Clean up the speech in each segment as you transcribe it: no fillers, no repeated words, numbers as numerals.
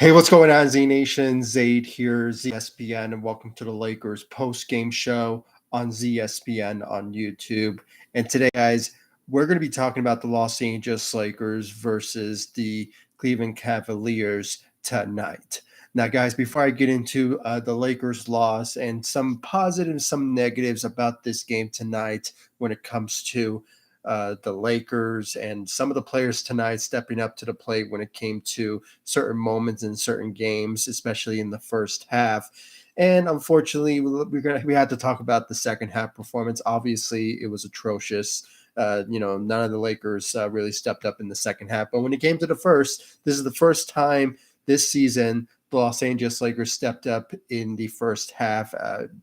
Hey, what's going on, Z Nation? Zaid here, ZSPN, and welcome to the Lakers post-game show on ZSPN on YouTube. And today, guys, we're going to be talking about the Los Angeles Lakers versus the Cleveland Cavaliers tonight. Now, guys, before I get into the Lakers' loss and some positives, some negatives about this game tonight when it comes to the Lakers and some of the players tonight stepping up to the plate when it came to certain moments in certain games, especially in the first half. And unfortunately, we had to talk about the second half performance. Obviously, it was atrocious. None of the Lakers really stepped up in the second half. But when it came to the first, this is the first time this season the Los Angeles Lakers stepped up in the first half.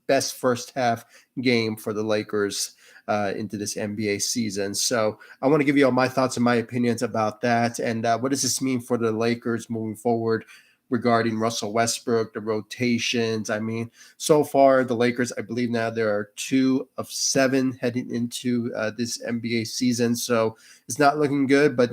Best first half game for the Lakers into this NBA season. So I want to give you all my thoughts and my opinions about that. And what does this mean for the Lakers moving forward regarding Russell Westbrook, the rotations? I mean, so far, the Lakers, I believe now there are 2 of 7 heading into this NBA season. So it's not looking good, but,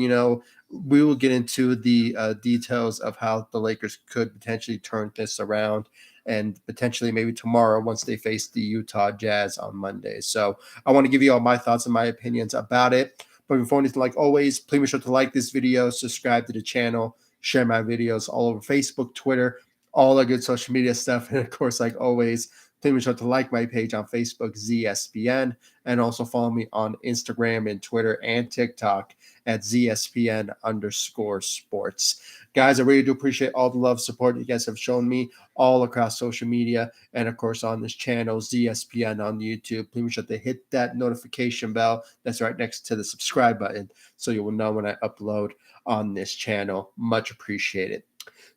we will get into the details of how the Lakers could potentially turn this around and potentially maybe tomorrow once they face the Utah Jazz on Monday. So I want to give you all my thoughts and my opinions about it. But before anything, like always, please make sure to like this video, subscribe to the channel, share my videos all over Facebook, Twitter, all the good social media stuff. And of course, like always, please make sure to like my page on Facebook, ZSPN, and also follow me on Instagram and Twitter and TikTok at ZSPN_sports. Guys, I really do appreciate all the love, support you guys have shown me all across social media and, of course, on this channel, ZSPN on YouTube. Please make sure to hit that notification bell that's right next to the subscribe button so you will know when I upload on this channel. Much appreciated.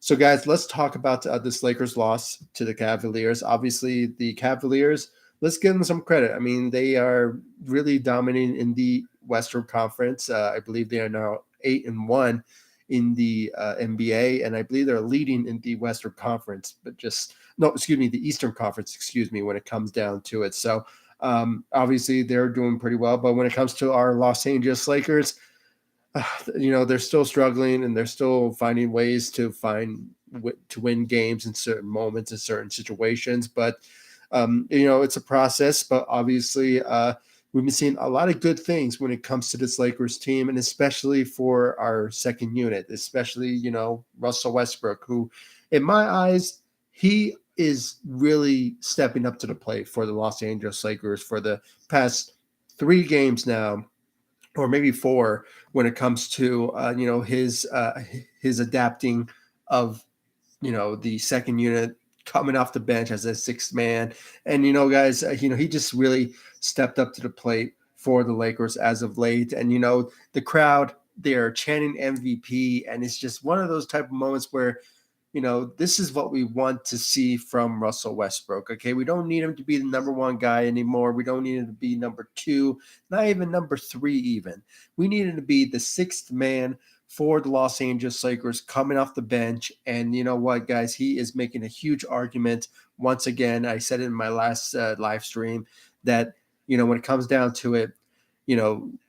So, guys, let's talk about this Lakers loss to the Cavaliers. Obviously, the Cavaliers, let's give them some credit. I mean, they are really dominating in the Western Conference. I believe they are now 8-1 in the NBA, and I believe they're leading in the Western Conference, but the Eastern Conference, when it comes down to it. So, obviously, they're doing pretty well. But when it comes to our Los Angeles Lakers, they're still struggling and they're still finding ways to win games in certain moments in certain situations. But it's a process. But obviously, we've been seeing a lot of good things when it comes to this Lakers team, and especially for our second unit, especially Russell Westbrook, who, in my eyes, he is really stepping up to the plate for the Los Angeles Lakers for the past 3 games now, or maybe 4, when it comes to his adapting of the second unit, coming off the bench as a 6th man. And guys, he just really stepped up to the plate for the Lakers as of late. And the crowd, they're chanting MVP, and it's just one of those type of moments where this is what we want to see from Russell Westbrook. Okay, we don't need him to be the number 1 guy anymore. We don't need him to be number 2, not even number 3 even. We need him to be the 6th man for the Los Angeles Lakers coming off the bench. And you know what, guys? He is making a huge argument. Once again, I said it in my last live stream that, when it comes down to it,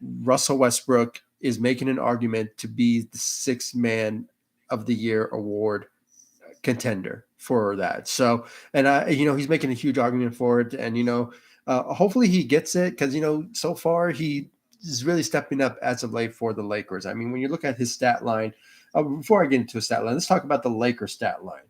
Russell Westbrook is making an argument to be the 6th man of the year award contender for that. So, and he's making a huge argument for it, and hopefully he gets it, because so far he is really stepping up as of late for the Lakers. I mean, when you look at his stat line, before I get into a stat line, let's talk about the Lakers stat line.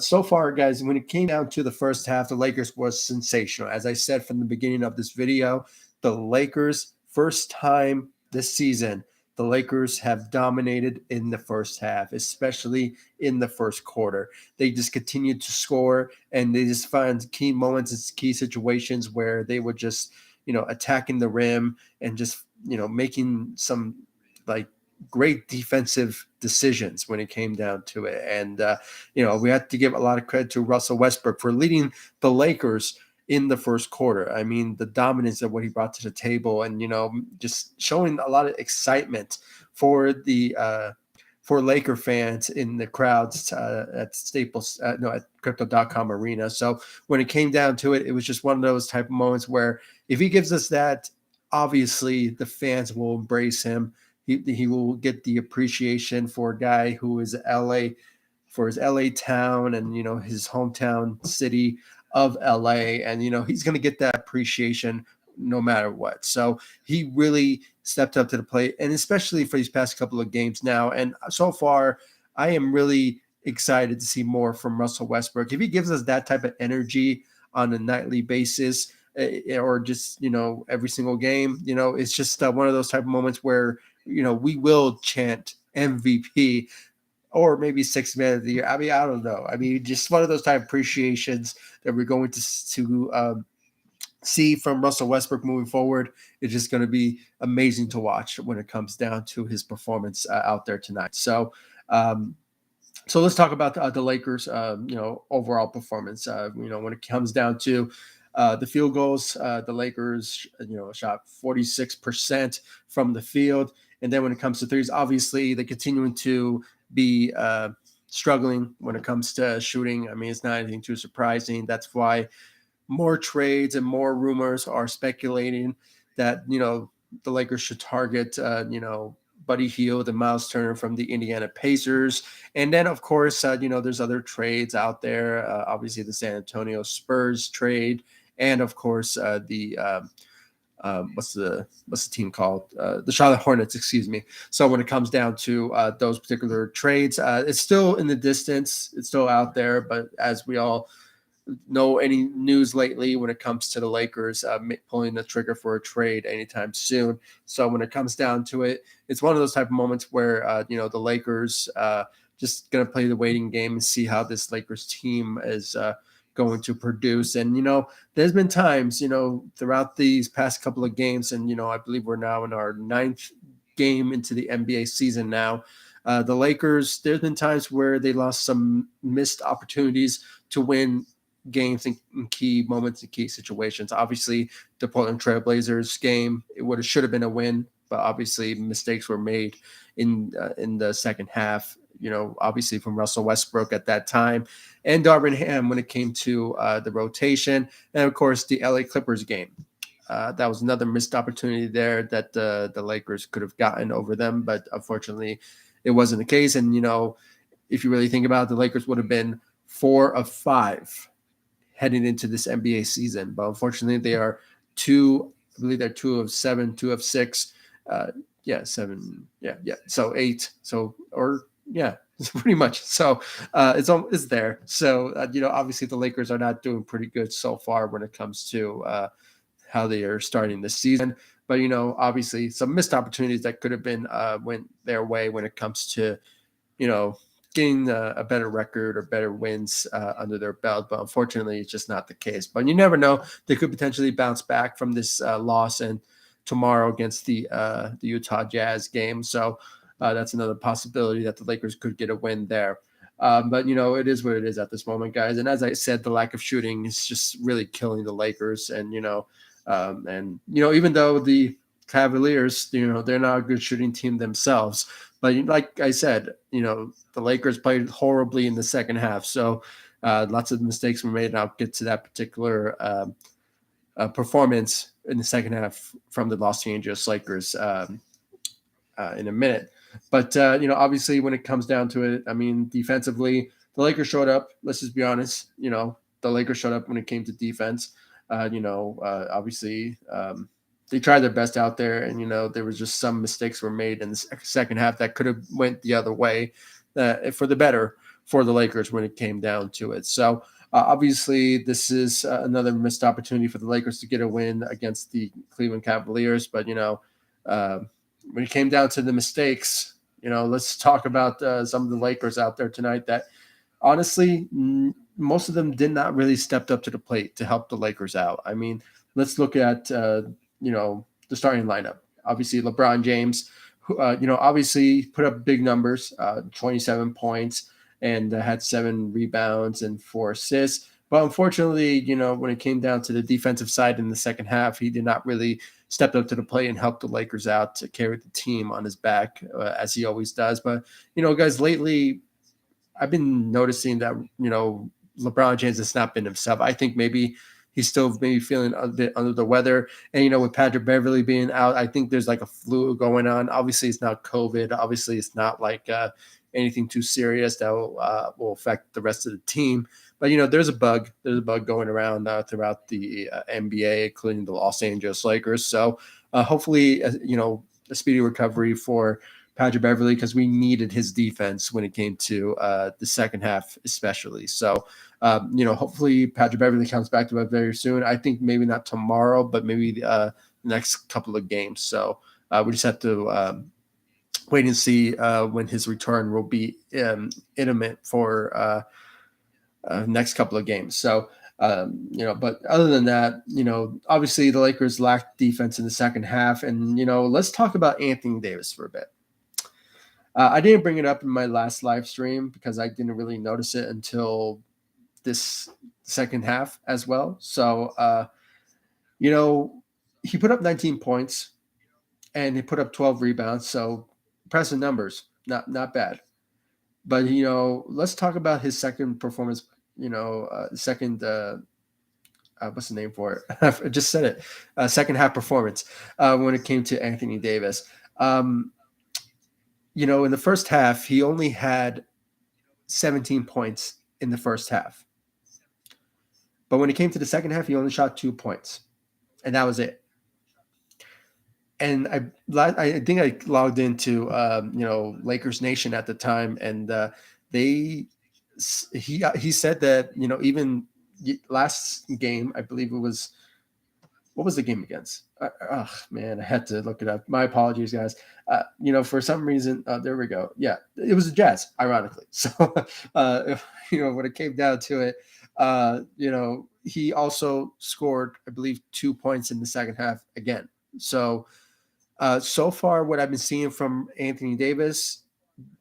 So far, guys, when it came down to the first half, the Lakers was sensational. As I said from the beginning of this video, the Lakers, first time this season, the Lakers have dominated in the first half, especially in the first quarter. They just continued to score, and they just find key moments and key situations where they were just, attacking the rim and just, making some great defensive decisions when it came down to it. And, we have to give a lot of credit to Russell Westbrook for leading the Lakers in the first quarter. I mean, the dominance of what he brought to the table, and just showing a lot of excitement for the for Laker fans in the crowds at Staples, at Crypto.com Arena. So when it came down to it, it was just one of those type of moments where if he gives us that, obviously the fans will embrace him. He will get the appreciation for a guy who is LA for his LA town and, his hometown city of LA. And, he's going to get that appreciation no matter what. So he really stepped up to the plate, and especially for these past couple of games now. And so far, I am really excited to see more from Russell Westbrook. If he gives us that type of energy on a nightly basis, or just, every single game, it's just one of those type of moments where, we will chant MVP or maybe sixth man of the year. I mean, I don't know. I mean, just one of those type of appreciations that we're going to see from Russell Westbrook moving forward. It's just going to be amazing to watch when it comes down to his performance out there tonight. So let's talk about the Lakers, overall performance. When it comes down to the field goals, the Lakers, shot 46% from the field. And then when it comes to threes, obviously they're continuing to be struggling when it comes to shooting. I mean, it's not anything too surprising. That's why more trades and more rumors are speculating that, the Lakers should target, Buddy Hield and Miles Turner from the Indiana Pacers. And then, of course, there's other trades out there. Obviously, the San Antonio Spurs trade, and of course, what's the team called? The Charlotte Hornets, excuse me. So when it comes down to those particular trades, it's still in the distance. It's still out there, but as we all know, any news lately when it comes to the Lakers pulling the trigger for a trade anytime soon. So when it comes down to it, it's one of those type of moments where the Lakers just going to play the waiting game and see how this Lakers team is going to produce. And there's been times throughout these past couple of games, and I believe we're now in our 9th game into the NBA season now. The Lakers, there's been times where they lost some missed opportunities to win games in key moments and key situations. Obviously, the Portland Trailblazers game, it should have been a win, but obviously mistakes were made in the second half. Obviously from Russell Westbrook at that time, and Darvin Ham when it came to the rotation, and of course the LA Clippers game. That was another missed opportunity there that the Lakers could have gotten over them, but unfortunately, it wasn't the case. And if you really think about it, the Lakers would have been 4 of 5 heading into this NBA season. But unfortunately, they are I believe they're 2 of 7, 2 of 6. 7. Yeah. So 8. So, pretty much. So it's there. So, obviously the Lakers are not doing pretty good so far when it comes to how they are starting this season. But, obviously some missed opportunities that could have been went their way when it comes to, getting a better record or better wins under their belt. But unfortunately, it's just not the case. But you never know. They could potentially bounce back from this loss and tomorrow against the Utah Jazz game. So that's another possibility that the Lakers could get a win there. But, it is what it is at this moment, guys. And as I said, the lack of shooting is just really killing the Lakers. And, even though the Cavaliers, they're not a good shooting team themselves. But like I said, the Lakers played horribly in the second half. So lots of mistakes were made. And I'll get to that particular performance in the second half from the Los Angeles Lakers in a minute. But, obviously when it comes down to it, I mean, defensively, the Lakers showed up. Let's just be honest. The Lakers showed up when it came to defense. Obviously, they tried their best out there, and there was just some mistakes were made in the second half that could have went the other way for the better for the Lakers when it came down to it. So obviously, this is another missed opportunity for the Lakers to get a win against the Cleveland Cavaliers. But when it came down to the mistakes, let's talk about some of the Lakers out there tonight that honestly, most of them did not really step up to the plate to help the Lakers out. I mean, let's look at the starting lineup. Obviously, LeBron James, who, obviously put up big numbers, 27 points, and had 7 rebounds and 4 assists. But unfortunately, when it came down to the defensive side in the second half, he did not really step up to the plate and help the Lakers out to carry the team on his back, as he always does. But, guys, lately, I've been noticing that, LeBron James has not been himself. I think maybe he's still maybe feeling a bit under the weather. And, with Patrick Beverley being out, I think there's like a flu going on. Obviously, it's not COVID. Obviously, it's not like anything too serious that will affect the rest of the team. But, there's a bug. There's a bug going around throughout the NBA, including the Los Angeles Lakers. So hopefully, a speedy recovery for Patrick Beverley, because we needed his defense when it came to the second half, especially. So, hopefully Patrick Beverley comes back to it very soon. I think maybe not tomorrow, but maybe the next couple of games. So we just have to wait and see when his return will be imminent for next couple of games. So, but other than that, obviously the Lakers lacked defense in the second half. And, let's talk about Anthony Davis for a bit. I didn't bring it up in my last live stream because I didn't really notice it until this second half as well. So, he put up 19 points and he put up 12 rebounds. So impressive numbers, not bad. But, let's talk about his second performance, what's the name for it? I just said it. Second half performance when it came to Anthony Davis. In the first half, he only had 17 points in the first half. But when it came to the second half, he only shot 2 points. And that was it. And I think I logged into, Lakers Nation at the time. And he said that, even last game, I believe it was, what was the game against? Oh, man, I had to look it up. My apologies, guys. For some reason, there we go. Yeah, it was the Jazz, ironically. So, when it came down to it, he also scored, I believe, 2 points in the second half again. So, so far, what I've been seeing from Anthony Davis,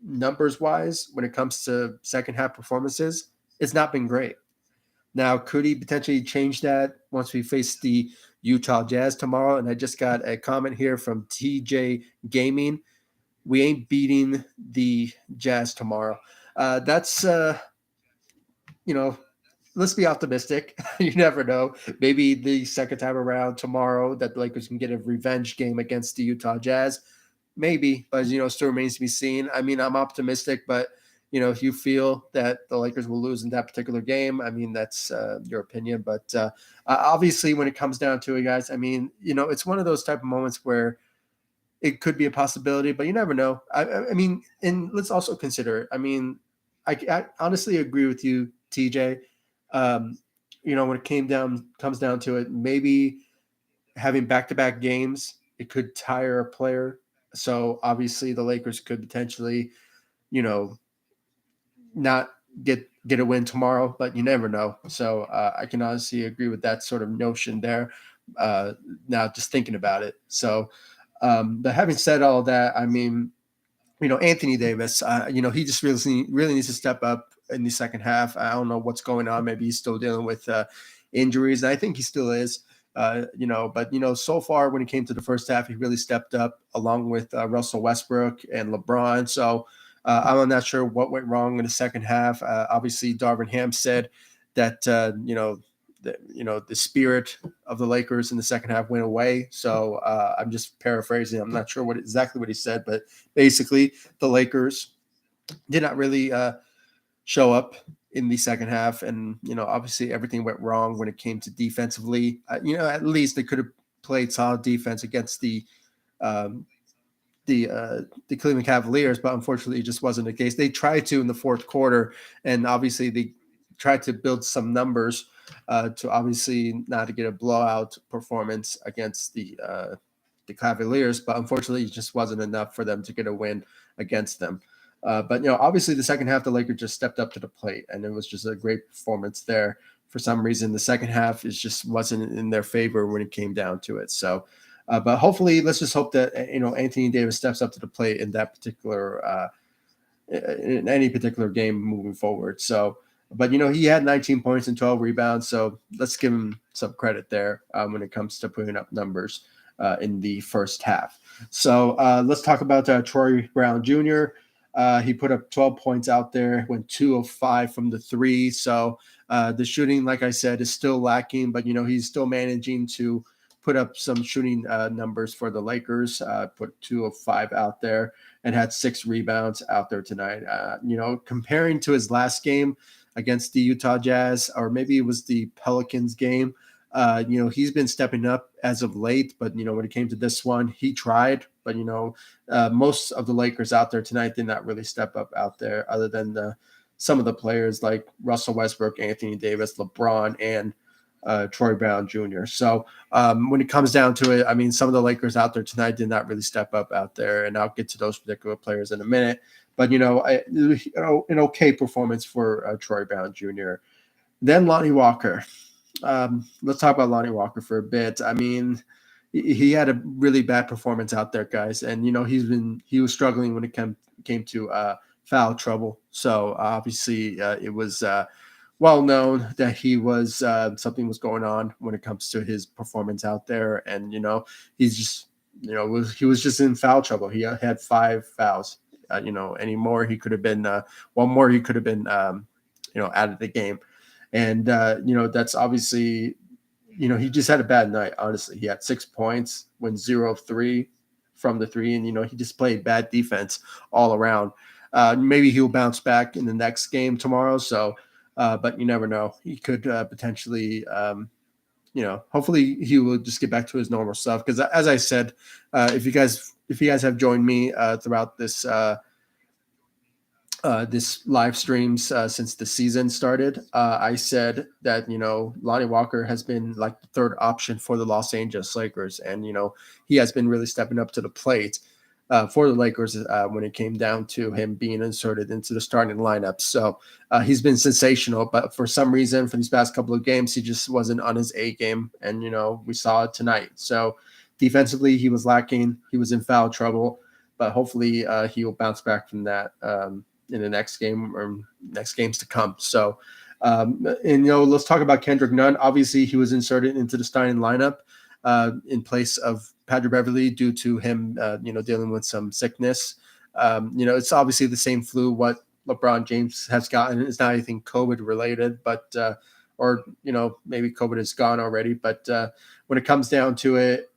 numbers-wise, when it comes to second half performances, it's not been great. Now, could he potentially change that once we face the Utah Jazz tomorrow? And I just got a comment here from TJ Gaming. We ain't beating the Jazz tomorrow. That's, let's be optimistic. You never know. Maybe the second time around tomorrow that the Lakers can get a revenge game against the Utah Jazz. Maybe, but, still remains to be seen. I mean, I'm optimistic, but if you feel that the Lakers will lose in that particular game, I mean, that's your opinion. But obviously, when it comes down to it, guys, I mean, it's one of those type of moments where it could be a possibility, but you never know. I mean, and let's also consider it. I mean, I honestly agree with you, TJ. When it comes down to it, maybe having back-to-back games, it could tire a player. So obviously, the Lakers could potentially, not get a win tomorrow, but you never know. So I can honestly agree with that sort of notion there. Now just thinking about it. So, but having said all that, I mean, Anthony Davis, he just really needs to step up in the second half. I don't know what's going on. Maybe he's still dealing with injuries. And I think he still is. But so far when it came to the first half, he really stepped up along with Russell Westbrook and LeBron. So I'm not sure what went wrong in the second half. Obviously, Darvin Ham said that the spirit of the Lakers in the second half went away. So I'm just paraphrasing. I'm not sure exactly what he said, but basically the Lakers did not really show up in the second half, and obviously everything went wrong when it came to defensively. At least they could have played solid defense against the Cleveland Cavaliers, but unfortunately it just wasn't the case. They tried to in the fourth quarter, and obviously they tried to build some numbers to obviously not to get a blowout performance against the Cavaliers, but unfortunately it just wasn't enough for them to get a win against them. But obviously the second half the Lakers just stepped up to the plate, and it was just a great performance there. For some reason, the second half just wasn't in their favor when it came down to it. So. But hopefully, let's just hope that Anthony Davis steps up to the plate in that particular in any particular game moving forward. So, but he had 19 points and 12 rebounds, so let's give him some credit there when it comes to putting up numbers in the first half. So let's talk about Troy Brown Jr. He put up 12 points out there, went 2 of 5 from the three. So The shooting, like I said, is still lacking, but he's still managing to put up some shooting numbers for the Lakers. Put 2 of 5 out there and had 6 rebounds out there tonight. Comparing to his last game against the Utah Jazz, or maybe it was the Pelicans game. He's been stepping up as of late, but when it came to this one, he tried. But most of the Lakers out there tonight did not really step up out there, other than some of the players like Russell Westbrook, Anthony Davis, LeBron, and Troy Brown Jr. So when it comes down to it, I mean, some of the Lakers out there tonight did not really step up out there, and I'll get to those particular players in a minute. But an okay performance for Troy Brown Jr. Then Lonnie Walker. Let's talk about Lonnie Walker for a bit. I mean, he had a really bad performance out there, guys, and he was struggling when it came to foul trouble. So obviously, it was well known that he was something was going on when it comes to his performance out there, and he's just he was just in foul trouble. He had 5 fouls. Any more he could have been one more he could have been out of the game. And, that's obviously, he just had a bad night, honestly. He had 6 points, went 0 of 3 from the 3, and, he just played bad defense all around. Maybe he'll bounce back in the next game tomorrow. So, but you never know. He could potentially, hopefully he will just get back to his normal stuff. Because as I said, if you guys have joined me throughout this this live streams since the season started, I said that Lonnie Walker has been like the third option for the Los Angeles Lakers, and he has been really stepping up to the plate for the Lakers when it came down to him being inserted into the starting lineup. So he's been sensational, but for some reason for these past couple of games he just wasn't on his A game, and we saw it tonight. So defensively he was lacking, he was in foul trouble, but hopefully he will bounce back from that in the next game or next games to come. So, let's talk about Kendrick Nunn. Obviously, he was inserted into the starting lineup in place of Patrick Beverley due to him, dealing with some sickness. It's obviously the same flu what LeBron James has gotten. It's not anything COVID related, but maybe COVID is gone already. But when it comes down to it,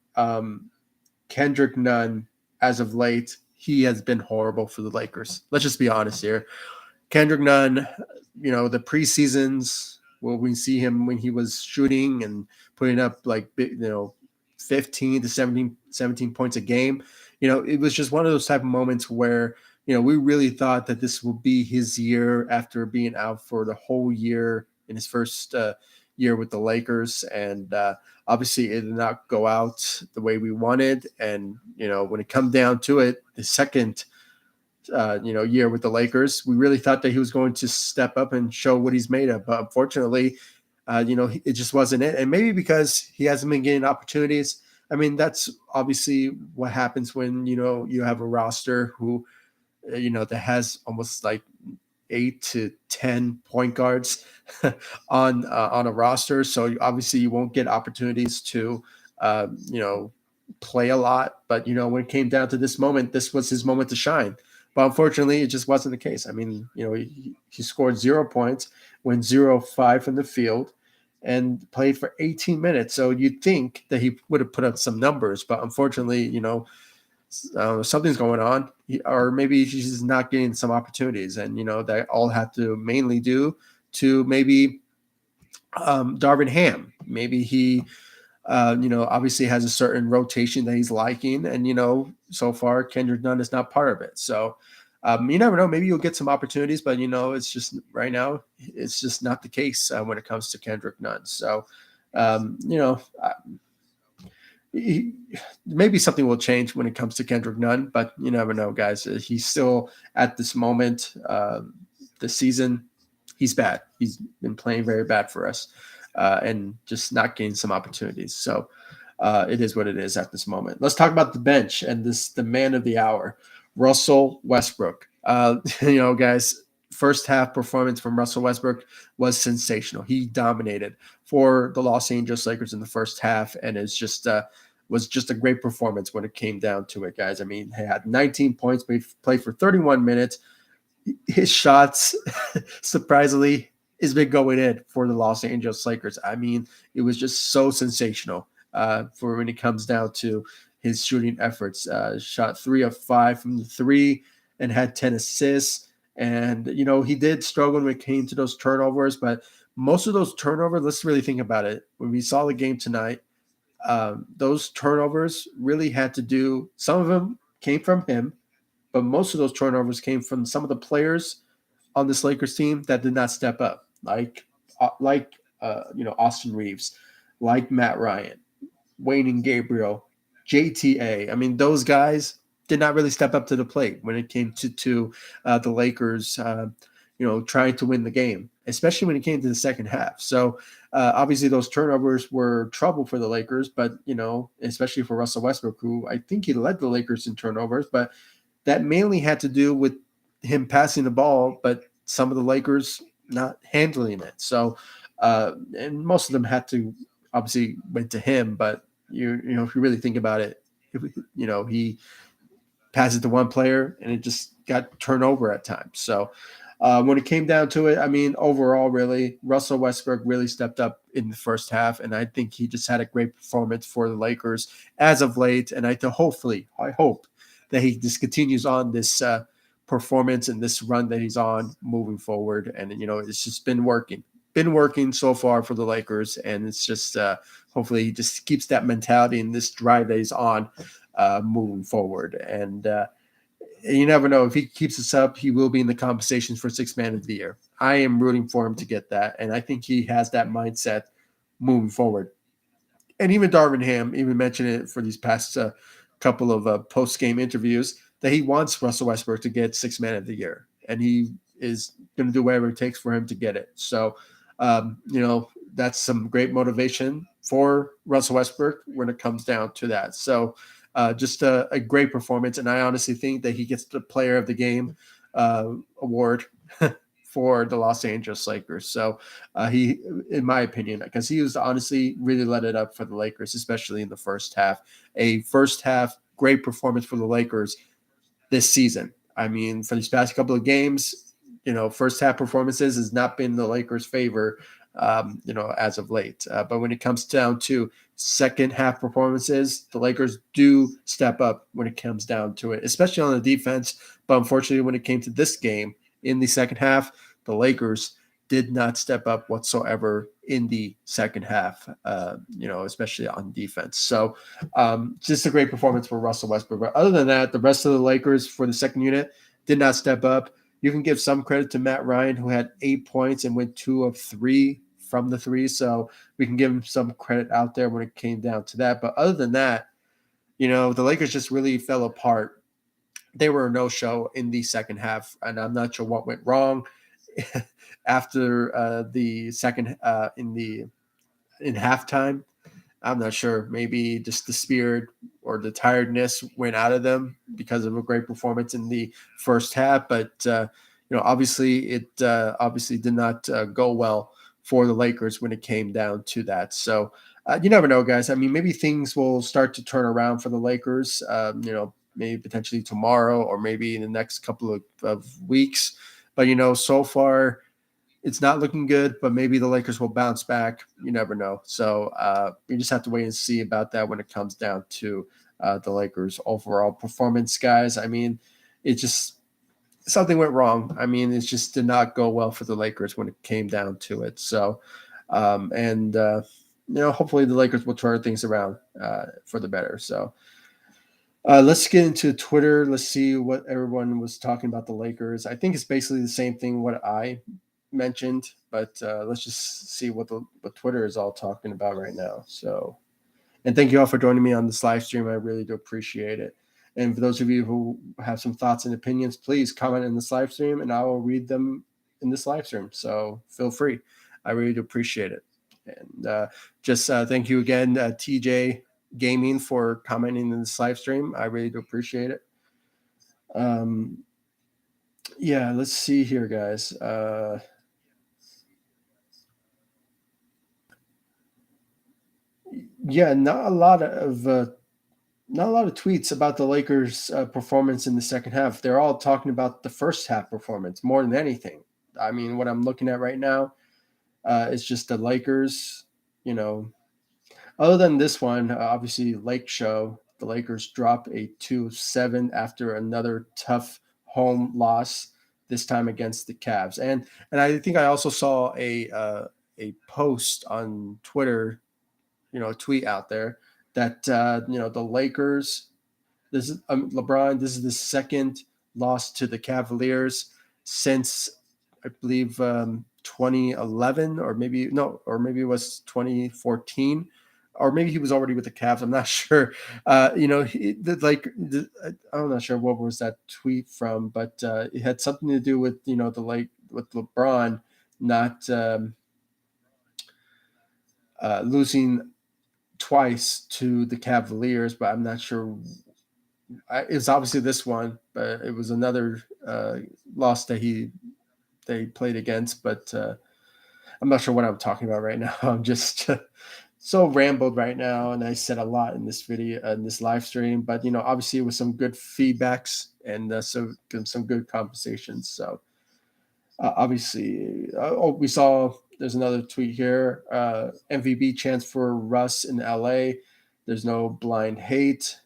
Kendrick Nunn, as of late, he has been horrible for the Lakers. Let's just be honest here. Kendrick Nunn, the preseasons, well, we see him when he was shooting and putting up 15 to 17 points a game. It was just one of those type of moments where, we really thought that this will be his year after being out for the whole year in his first year with the Lakers. And obviously it did not go out the way we wanted. And, when it come down to it, the second, year with the Lakers, we really thought that he was going to step up and show what he's made of. But unfortunately, it just wasn't it. And maybe because he hasn't been getting opportunities. I mean, that's obviously what happens when, you have a roster who, that has almost like 8 to 10 point guards on a roster. So obviously you won't get opportunities to, play a lot. But, when it came down to this moment, this was his moment to shine. But unfortunately, it just wasn't the case. I mean, he scored 0 points, went 0-5 from the field, and played for 18 minutes. So you'd think that he would have put up some numbers. But unfortunately, something's going on, or maybe he's just not getting some opportunities. And, that all had to mainly do to maybe Darvin Ham. Maybe he, obviously has a certain rotation that he's liking. And, so far Kendrick Nunn is not part of it. So you never know, maybe you'll get some opportunities, but, it's just right now, it's just not the case when it comes to Kendrick Nunn. So, maybe something will change when it comes to Kendrick Nunn, but you never know, guys. He's still at this moment, this season, he's bad. He's been playing very bad for us and just not getting some opportunities. So it is what it is at this moment. Let's talk about the bench and the man of the hour, Russell Westbrook. Guys, first half performance from Russell Westbrook was sensational. He dominated for the Los Angeles Lakers in the first half, and it's just was just a great performance when it came down to it, guys. I mean, he had 19 points, played for 31 minutes. His shots, surprisingly, has been going in for the Los Angeles Lakers. I mean, it was just so sensational for when it comes down to his shooting efforts. Shot 3 of 5 from the three and had 10 assists. And, he did struggle when it came to those turnovers, but most of those turnovers, let's really think about it. When we saw the game tonight, those turnovers really had to do, some of them came from him, but most of those turnovers came from some of the players on this Lakers team that did not step up, Austin Reeves, like Matt Ryan, Wayne and Gabriel, JTA. I mean, those guys did not really step up to the plate when it came to the Lakers, trying to win the game, especially when it came to the second half. So obviously those turnovers were trouble for the Lakers, but especially for Russell Westbrook, who I think he led the Lakers in turnovers, but that mainly had to do with him passing the ball, but some of the Lakers not handling it. So, and most of them had to obviously went to him, but if you really think about it, he passes to one player and it just got turned over at times. So, when it came down to it, I mean, overall, really, Russell Westbrook really stepped up in the first half, and I think he just had a great performance for the Lakers as of late. And I hope that he just continues on this performance and this run that he's on moving forward. And it's just been working so far for the Lakers, and it's just hopefully he just keeps that mentality and this drive that he's on moving forward. And you never know, if he keeps this up, he will be in the conversations for Sixth Man of the Year. I am rooting for him to get that, and I think he has that mindset moving forward. And even Darvin Ham even mentioned it for these past couple of post-game interviews that he wants Russell Westbrook to get Sixth Man of the Year, and he is going to do whatever it takes for him to get it. So, that's some great motivation for Russell Westbrook when it comes down to that. So, just a great performance, and I honestly think that he gets the Player of the Game award for the Los Angeles Lakers. So he, in my opinion, because he was honestly really let it up for the Lakers, especially in the first half. A first half great performance for the Lakers this season. I mean, for these past couple of games, first half performances has not been the Lakers' favor, as of late. But when it comes down to second half performances, the Lakers do step up when it comes down to it, especially on the defense. But unfortunately, when it came to this game in the second half, the Lakers did not step up whatsoever in the second half, especially on defense. So just a great performance for Russell Westbrook. But other than that, the rest of the Lakers for the second unit did not step up. You can give some credit to Matt Ryan, who had 8 points and went 2 of 3 from the three. So we can give him some credit out there when it came down to that. But other than that, the Lakers just really fell apart. They were a no-show in the second half, and I'm not sure what went wrong after the second in halftime. I'm not sure. Maybe just the spirit or the tiredness went out of them because of a great performance in the first half. But obviously it obviously did not go well for the Lakers when it came down to that. So you never know, guys. I mean, maybe things will start to turn around for the Lakers. Maybe potentially tomorrow or maybe in the next couple of weeks. But so far it's not looking good, but maybe the Lakers will bounce back. You never know. So we just have to wait and see about that when it comes down to the Lakers' overall performance, guys. I mean, it just something went wrong. I mean, it just did not go well for the Lakers when it came down to it. So, hopefully the Lakers will turn things around for the better. So let's get into Twitter. Let's see what everyone was talking about the Lakers. I think it's basically the same thing what I mentioned, but let's just see what Twitter is all talking about right now. So, and thank you all for joining me on this live stream. I really do appreciate it. And for those of you who have some thoughts and opinions, please comment in this live stream and I will read them in this live stream. So feel free. I really do appreciate it. And just thank you again, TJ Gaming, for commenting in this live stream. I really do appreciate it. Yeah, let's see here, guys. Yeah, not a lot of tweets about the Lakers' performance in the second half. They're all talking about the first half performance more than anything. I mean, what I'm looking at right now, It's just the Lakers, you know. Other than this one, obviously Lake Show, the Lakers drop a 2-7 after another tough home loss. This time against the Cavs, and I think I also saw a post on Twitter, a tweet out there that the Lakers. This is LeBron. This is the second loss to the Cavaliers since I believe 2011, or maybe no, or maybe it was 2014, or maybe he was already with the Cavs. I'm not sure. I'm not sure what was that tweet from, but it had something to do with with LeBron not losing twice to the Cavaliers, but I'm not sure. It was obviously this one, but it was another loss that they played against. But I'm not sure what I'm talking about right now. I'm just so rambled right now, and I said a lot in this video, in this live stream. But obviously, with some good feedbacks and some good conversations. So obviously, we saw. There's another tweet here. MVP chance for Russ in LA. There's no blind hate.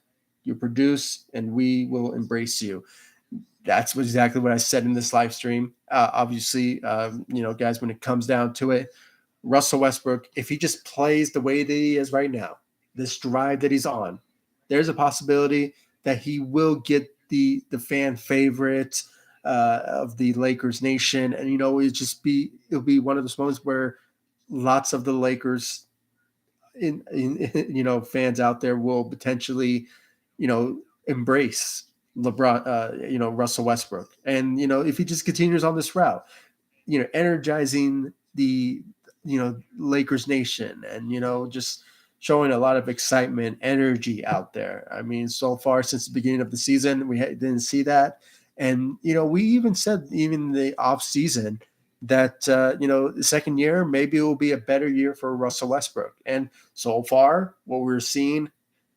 You produce, and we will embrace you. That's exactly what I said in this live stream. Obviously, guys, when it comes down to it, Russell Westbrook, if he just plays the way that he is right now, this drive that he's on, there's a possibility that he will get the fan favorite of the Lakers nation, and it'll be one of those moments where lots of the Lakers fans out there will potentially embrace LeBron, Russell Westbrook, and if he just continues on this route, energizing the Lakers nation, and just showing a lot of excitement, energy out there. I mean, so far since the beginning of the season, we didn't see that, and we even said even the off season that the second year maybe it will be a better year for Russell Westbrook, and so far what we're seeing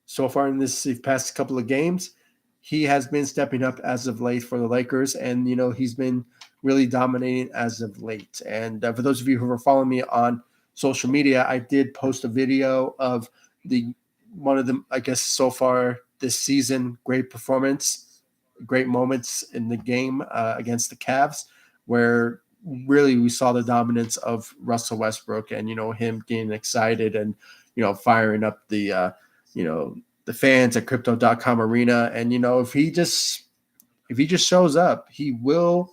so far in this past couple of games, he has been stepping up as of late for the Lakers, and he's been really dominating as of late. And for those of you who are following me on social media, I did post a video of the one of the, I guess, so far this season, great performance, great moments in the game against the Cavs, where really we saw the dominance of Russell Westbrook, and him getting excited and firing up the fans at crypto.com arena. And if he just shows up, he will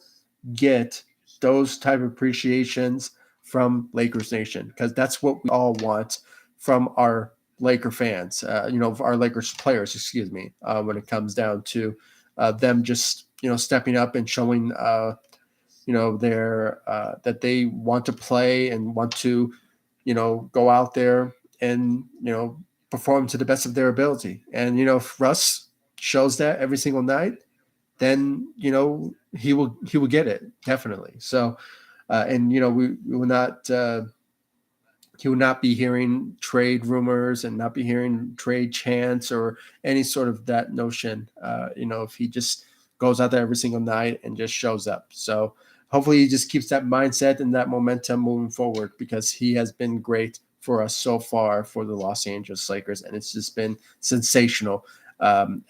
get those type of appreciations from Lakers Nation, because that's what we all want from our Laker fans, our Lakers players, excuse me, when it comes down to them just stepping up and showing their that they want to play and want to go out there and perform to the best of their ability. And if Russ shows that every single night, then he will get it, definitely. So and we will not he will not be hearing trade rumors and not be hearing trade chants or any sort of that notion. If he just goes out there every single night and just shows up. So hopefully he just keeps that mindset and that momentum moving forward, because he has been great for us so far for the Los Angeles Lakers, and it's just been sensational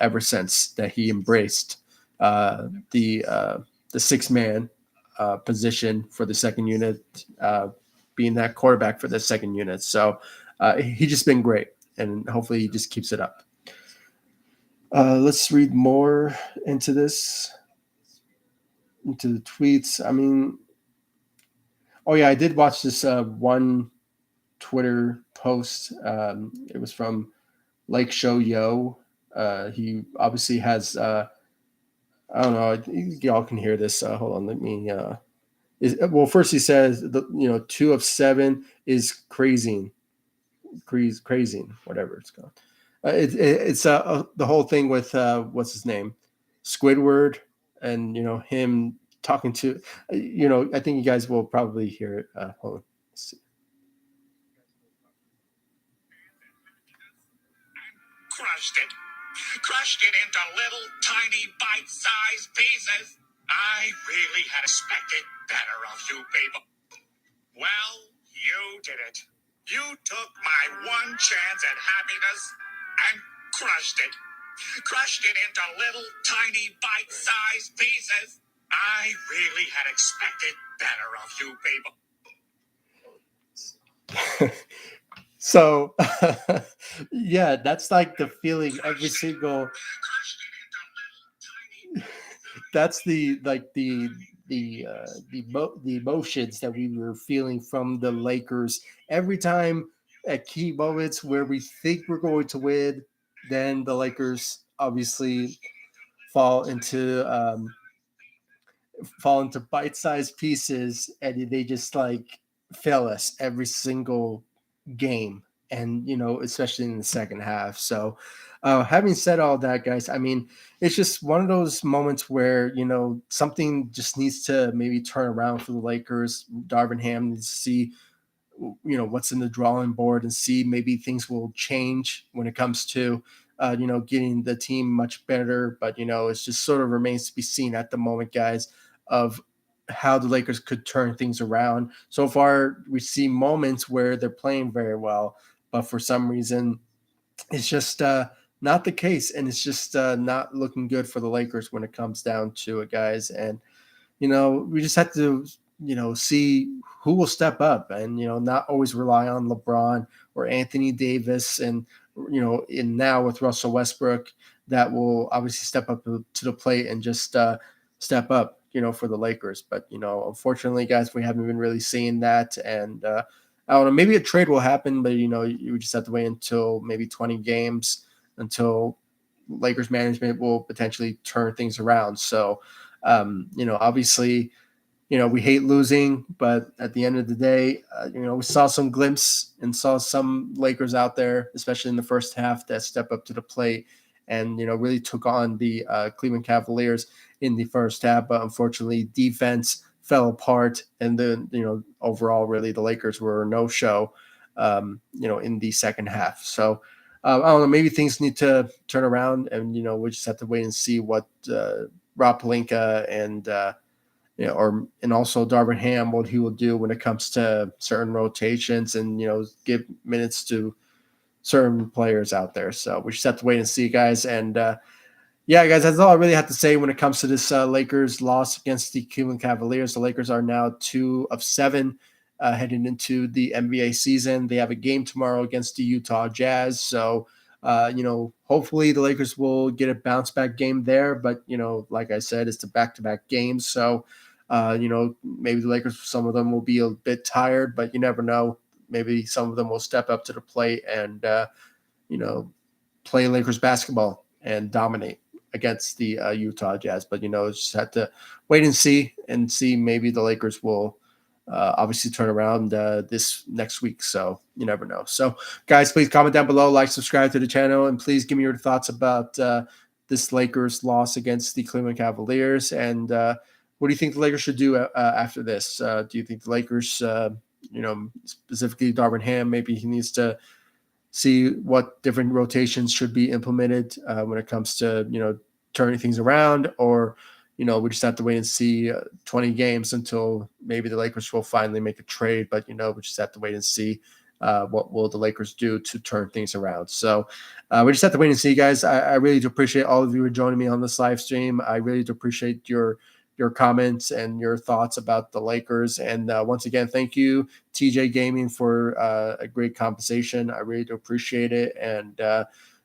ever since that he embraced the six man position for the second unit, being that quarterback for the second unit. So he's just been great, and hopefully he just keeps it up. Let's read more into this, into the tweets. I mean, oh yeah, I did watch this one Twitter post. It was from Lake Show Yo. He obviously has I don't know. Y'all can hear this. Hold on, let me. Well, first he says 2 of 7 is crazy, whatever it's called. It's the whole thing with what's his name, Squidward, and him talking to, I think you guys will probably hear it. Hold on. Let's see. Crushed it into little tiny bite-sized pieces. I really had expected better of you people. Well, You did it. You took my one chance at happiness and crushed it. Crushed it into little tiny bite-sized pieces. I really had expected better of you people. So yeah, that's like the feeling every single that's the like the emotions that we were feeling from the Lakers every time at key moments where we think we're going to win, then the Lakers obviously fall into bite-sized pieces and they just like fail us every single game, and especially in the second half. So having said all that, guys, I mean, it's just one of those moments where something just needs to maybe turn around for the Lakers. Darvin Ham needs to see what's in the drawing board and see maybe things will change when it comes to getting the team much better. But it's just sort of remains to be seen at the moment, guys, of how the Lakers could turn things around. So far we see moments where they're playing very well, but for some reason it's just not the case, and it's just not looking good for the Lakers when it comes down to it, guys. And we just have to, see who will step up and, not always rely on LeBron or Anthony Davis. And, in now with Russell Westbrook, that will obviously step up to the plate and just step up, for the Lakers. But, unfortunately, guys, we haven't been really seeing that. And I don't know, maybe a trade will happen, but, you just have to wait until maybe 20 games until Lakers management will potentially turn things around. So, obviously, we hate losing, but at the end of the day, we saw some glimpse and saw some Lakers out there, especially in the first half, that step up to the plate and, really took on the Cleveland Cavaliers in the first half. But unfortunately, defense fell apart. And then, overall, really, the Lakers were no show, in the second half. So, I don't know, maybe things need to turn around, and, we just have to wait and see what Rob Pelinka and, and also Darvin Ham, what he will do when it comes to certain rotations and, give minutes to certain players out there. So we just have to wait and see, guys. And yeah, guys, that's all I really have to say when it comes to this Lakers loss against the Cleveland Cavaliers. The Lakers are now 2 of 7 heading into the NBA season. They have a game tomorrow against the Utah Jazz. So, hopefully the Lakers will get a bounce back game there. But, like I said, it's the back-to-back games. So, maybe the Lakers, some of them will be a bit tired, but you never know. Maybe some of them will step up to the plate and, play Lakers basketball and dominate against the Utah Jazz. But, just have to wait and see maybe the Lakers will obviously turn around this next week. So you never know. So, guys, please comment down below, like, subscribe to the channel, and please give me your thoughts about this Lakers loss against the Cleveland Cavaliers. And what do you think the Lakers should do after this? Do you think the Lakers, specifically Darvin Ham, maybe he needs to see what different rotations should be implemented when it comes to, turning things around? Or, we just have to wait and see 20 games until maybe the Lakers will finally make a trade. But, we just have to wait and see what will the Lakers do to turn things around. So we just have to wait and see, guys. I really do appreciate all of you for joining me on this live stream. I really do appreciate your comments and your thoughts about the Lakers. And once again, thank you, TJ Gaming, for a great conversation. I really do appreciate it. And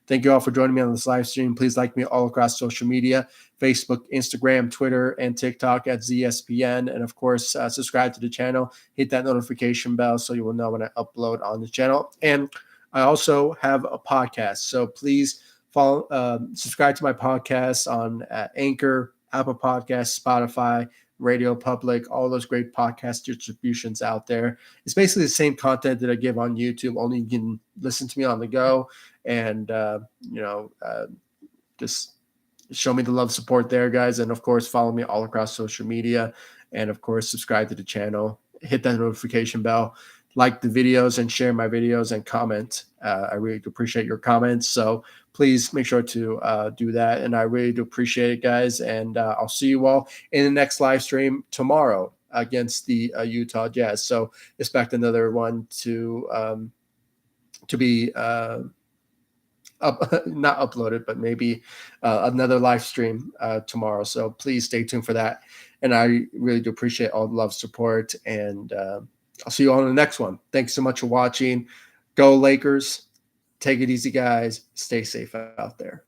thank you all for joining me on this live stream. Please like me all across social media: Facebook, Instagram, Twitter, and TikTok at ZSPN. And of course, subscribe to the channel. Hit that notification bell so you will know when I upload on the channel. And I also have a podcast. So please follow, subscribe to my podcast on Anchor, Apple Podcasts, Spotify, Radio Public, all those great podcast distributions out there. It's basically the same content that I give on YouTube, only you can listen to me on the go. And, just show me the love, support there, guys. And of course, follow me all across social media. And of course, subscribe to the channel, hit that notification bell, like the videos, and share my videos and comment. I really do appreciate your comments. So please make sure to do that. And I really do appreciate it, guys. And I'll see you all in the next live stream tomorrow. against the Utah Jazz. So expect another one to be not uploaded, but maybe another live stream tomorrow. So please stay tuned for that. And I really do appreciate all the love, support, and I'll see you on the next one. Thanks so much for watching. Go Lakers. Take it easy, guys. Stay safe out there.